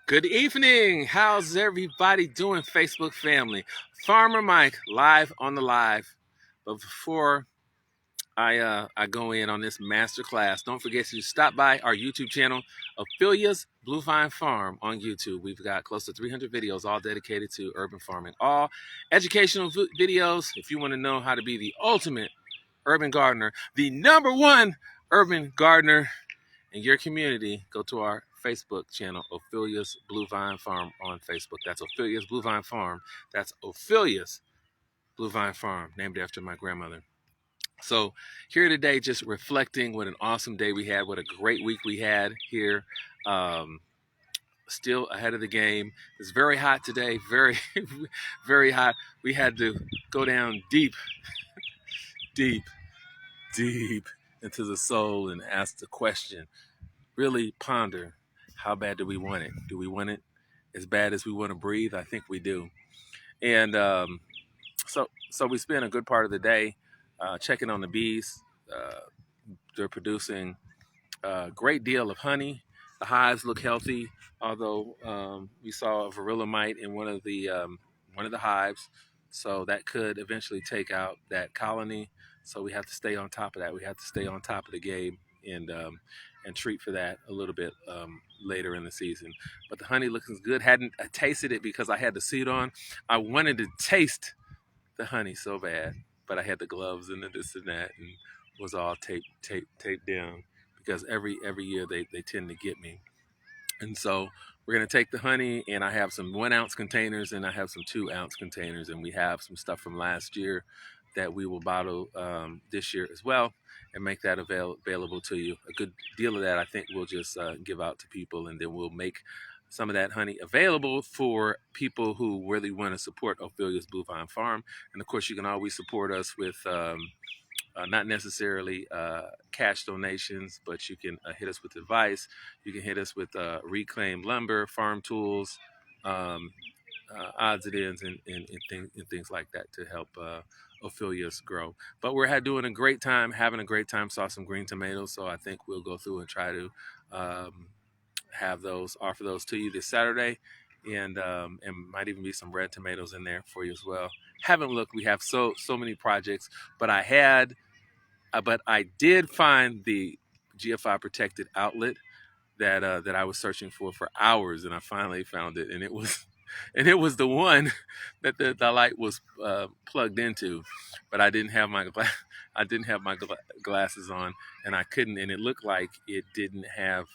Good evening. How's everybody doing, Facebook family? Farmer Mike live on the live. But before I go in on this master class, don't forget to stop by our YouTube channel, Ophelia's Blue Vine Farm on YouTube. We've got close to 300 videos all dedicated to urban farming, all educational videos. If you want to know how to be the ultimate urban gardener, the number one urban gardener in your community, go to our Facebook channel, Ophelia's Blue Vine Farm on Facebook. That's Ophelia's Blue Vine Farm. That's Ophelia's Blue Vine Farm, named after my grandmother. So here today, just reflecting what an awesome day we had, what a great week we had here. Still ahead of the game. It's very hot today, very, very hot. We had to go down deep, deep, deep into the soul and ask the question, really ponder, how bad do we want it? Do we want it as bad as we want to breathe? I think we do. And so we spent a good part of the day checking on the bees. They're producing a great deal of honey. The hives look healthy, although we saw a varroa mite in one of the hives, so that could eventually take out that colony. So we have to stay on top of that. We have to stay on top of the game and treat for that a little bit later in the season. But the honey looks good. Hadn't tasted it because I had the suit on. I wanted to taste the honey so bad, but I had the gloves and the this and that, and was all taped down because every year they tend to get me. And so we're going to take the honey, and I have some 1 ounce containers and I have some 2 ounce containers, and we have some stuff from last year that we will bottle this year as well and make that available to you. A good deal of that I think we'll just give out to people, and then we'll make some of that honey available for people who really want to support Ophelia's Blue Vine Farm. And of course, you can always support us with not necessarily cash donations, but you can hit us with advice. You can hit us with reclaimed lumber, farm tools, odds and ends, and things like that to help Ophelia's grow. But we're doing a great time, having a great time. Saw some green tomatoes, so I think we'll go through and try to offer those to you this Saturday, and might even be some red tomatoes in there for you as well. Haven't looked. We have so many projects, but I did find the GFI protected outlet that I was searching for hours, and I finally found it, and it was the one that the light was plugged into, but I didn't have my glasses on, and I couldn't, and it looked like it didn't have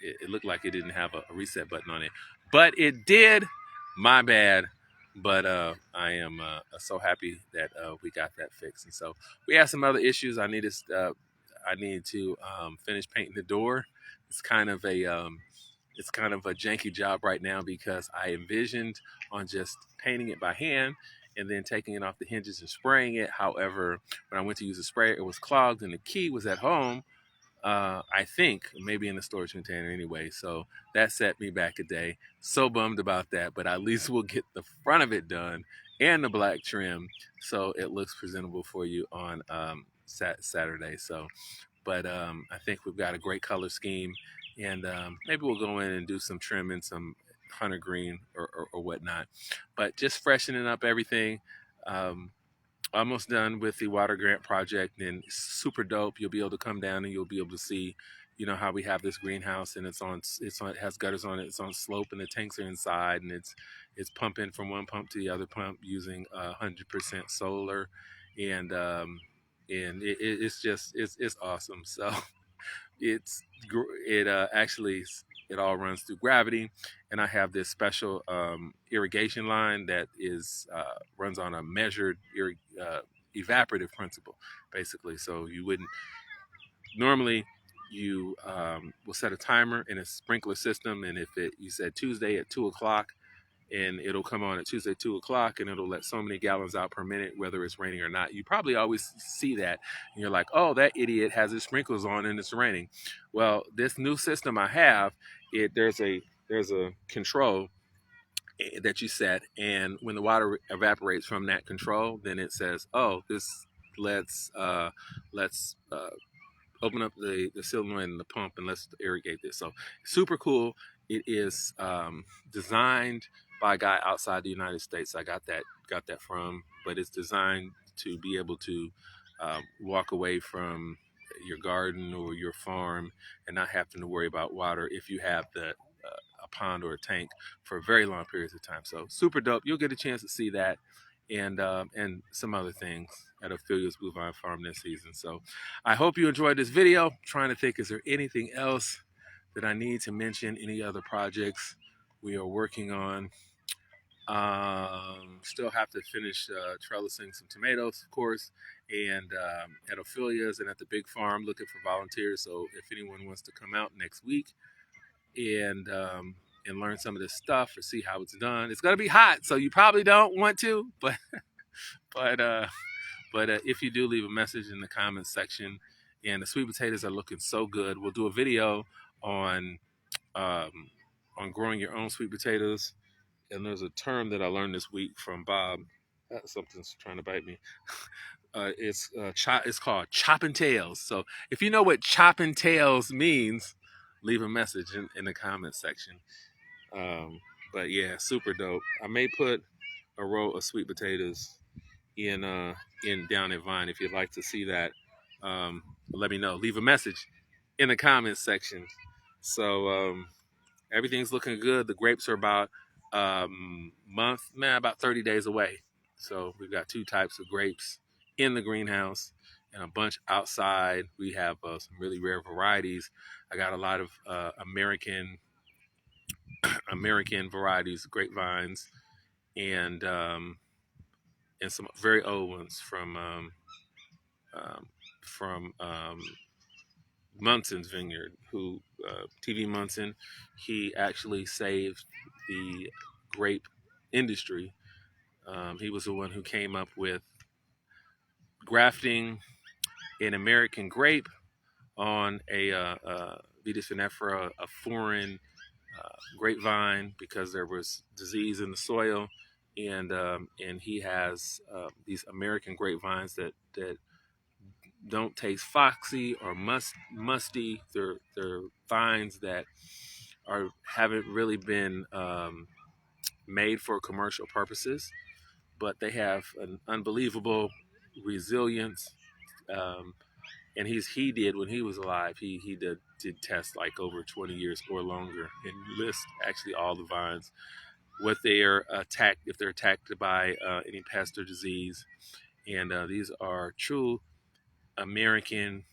it looked like it didn't have a reset button on it, but it did. My bad. But I am so happy that we got that fixed. And so we have some other issues. I need to finish painting the door. It's kind of a janky job right now because I envisioned on just painting it by hand and then taking it off the hinges and spraying it. However, when I went to use the sprayer, it was clogged and the key was at home. I think maybe in the storage container anyway. So that set me back a day. So bummed about that, but at least we'll get the front of it done and the black trim so it looks presentable for you on Saturday. So, but I think we've got a great color scheme, and maybe we'll go in and do some trim and some hunter green or whatnot. But just freshening up everything. Almost done with the water grant project, and super dope. You'll be able to come down and you'll be able to see, how we have this greenhouse, and it has gutters on it. It's on slope, and the tanks are inside, and it's pumping from one pump to the other pump using 100% solar, and it's awesome. So it all runs through gravity, and I have this special irrigation line that runs on a measured evaporative principle, basically. So you wouldn't normally you will set a timer in a sprinkler system, and if you said Tuesday at 2 o'clock, and it'll come on at Tuesday 2 o'clock, and it'll let so many gallons out per minute, whether it's raining or not. You probably always see that, and you're like, "Oh, that idiot has his sprinklers on and it's raining." Well, this new system I have, there's a control that you set, and when the water evaporates from that control, then it says, "Oh, this let's open up the cylinder and the pump, and let's irrigate this." So super cool. It is designed by a guy outside the United States. I got that from, but it's designed to be able to walk away from your garden or your farm and not having to worry about water if you have a pond or a tank for very long periods of time. So super dope. You'll get a chance to see that and some other things at Ophelia's Blue Vine Farm this season. So I hope you enjoyed this video. Trying to think, is there anything else that I need to mention? Any other projects we are working on? Still have to finish trellising some tomatoes, of course, and at Ophelia's and at the big farm, looking for volunteers. So if anyone wants to come out next week and learn some of this stuff or see how it's done, it's gonna be hot, so you probably don't want to, but if you do, leave a message in the comments section. And the sweet potatoes are looking so good. We'll do a video on um, growing your own sweet potatoes. And there's a term that I learned this week from Bob. Something's trying to bite me. It's called chopping tails. So if you know what chopping tails means, leave a message in the comments section. But yeah, super dope. I may put a row of sweet potatoes in down in Vine. If you'd like to see that, let me know. Leave a message in the comments section. So everything's looking good. The grapes are about about 30 days away. So we've got 2 types of grapes in the greenhouse and a bunch outside. We have some really rare varieties. I got a lot of American varieties, grapevines, and some very old ones from Munson's vineyard. Who TV Munson, he actually saved the grape industry. He was the one who came up with grafting an American grape on a Vitis vinifera, a foreign grapevine, because there was disease in the soil, and he has these American grapevines that don't taste foxy or musty. They're vines that haven't really been made for commercial purposes, but they have an unbelievable resilience. Um, and he did, when he was alive, he did tests like over 20 years or longer, and list actually all the vines, what they are attacked, if they're attacked by any pest or disease. And these are true American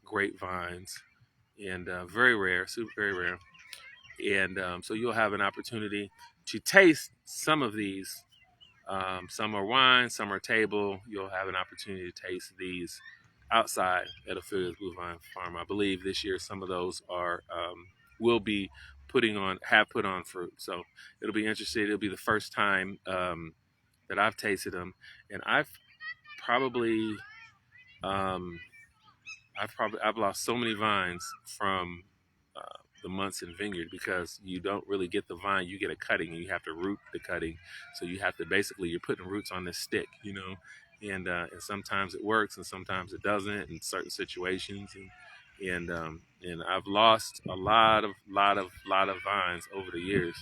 grapevines, and very rare, super very rare. And so you'll have an opportunity to taste some of these. Some are wine, some are table. You'll have an opportunity to taste these outside at Ophelia's Blue Vine Farm. I believe this year some of those will be have put on fruit. So it'll be interesting. It'll be the first time that I've tasted them, and probably um, I've lost so many vines from uh, the Munson Vineyard, because you don't really get the vine, you get a cutting, and you have to root the cutting. So you have to basically, you're putting roots on this stick, and sometimes it works and sometimes it doesn't in certain situations, and I've lost a lot of vines over the years,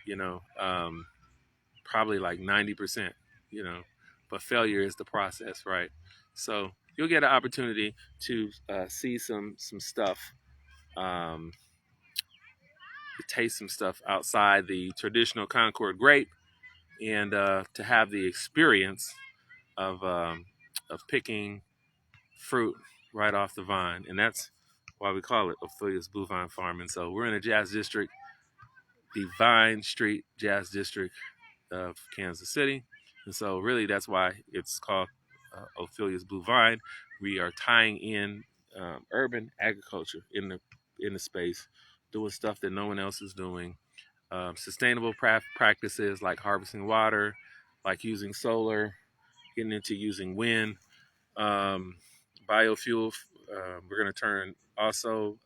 you know, probably like 90%, but failure is the process, right? So you'll get an opportunity to see some stuff, um, to taste some stuff outside the traditional Concord grape, and to have the experience of picking fruit right off the vine, and that's why we call it Ophelia's Blue Vine Farm. And so we're in a jazz district, the Vine Street Jazz District of Kansas City. And so really that's why it's called Ophelia's Blue Vine. We are tying in urban agriculture in the space, doing stuff that no one else is doing. Sustainable practices like harvesting water, like using solar, getting into using wind, biofuel. We're going to turn also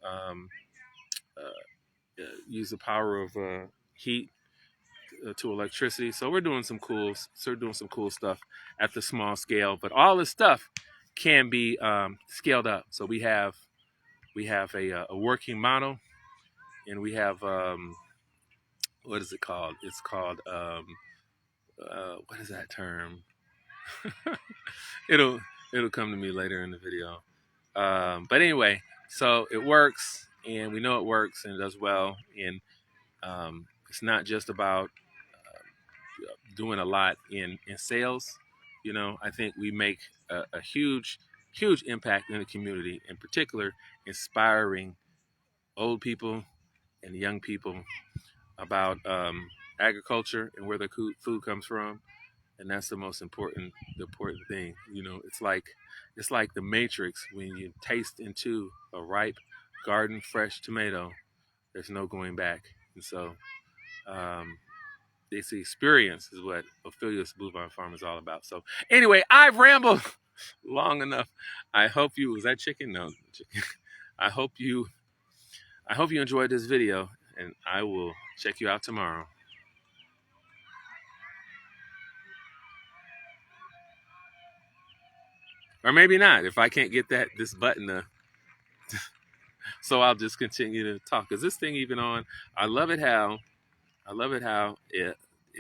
use the power of heat to electricity. So we're doing some cool stuff at the small scale. But all this stuff can be scaled up. So we have a working model, and we have what is it called? It's called what is that term? it'll it'll come to me later in the video. But anyway, so it works, and we know it works, and it does well. And it's not just about doing a lot in sales. You know, I think we make a huge impact in the community, in particular, inspiring old people and young people about agriculture and where their food comes from, and that's the most important thing. You know, it's like the Matrix. When you taste into a ripe garden fresh tomato, there's no going back. And so um, it's the experience is what Ophelia's Bluevine Farm is all about. So anyway, I've rambled long enough. I hope you was that chicken? No, chicken. I hope you enjoyed this video, and I will check you out tomorrow. Or maybe not if I can't get this button to. So I'll just continue to talk. Is this thing even on? I love it how it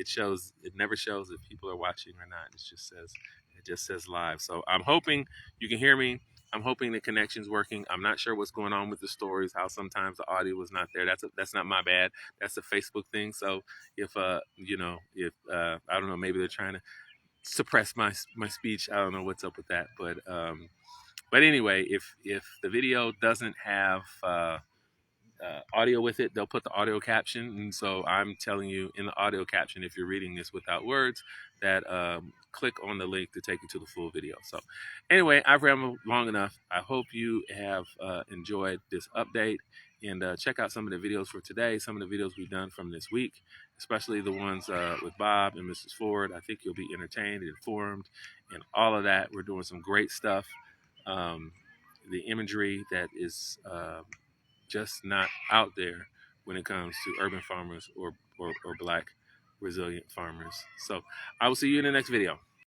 shows. It never shows if people are watching or not. It just says live. So I'm hoping you can hear me. I'm hoping the connection's working. I'm not sure what's going on with the stories. How sometimes the audio was not there. That's not my bad. That's a Facebook thing. So if I don't know, maybe they're trying to suppress my speech. I don't know what's up with that. But anyway, if the video doesn't have audio with it, they'll put the audio caption. And so I'm telling you in the audio caption, if you're reading this without words, that click on the link to take you to the full video. So anyway, I've rambled long enough. I hope you have enjoyed this update, and check out some of the videos for today, some of the videos we've done from this week, especially the ones with Bob and Mrs. Ford. I think you'll be entertained, informed, and all of that. We're doing some great stuff. The imagery that is just not out there when it comes to urban farmers or black resilient farmers. So I will see you in the next video.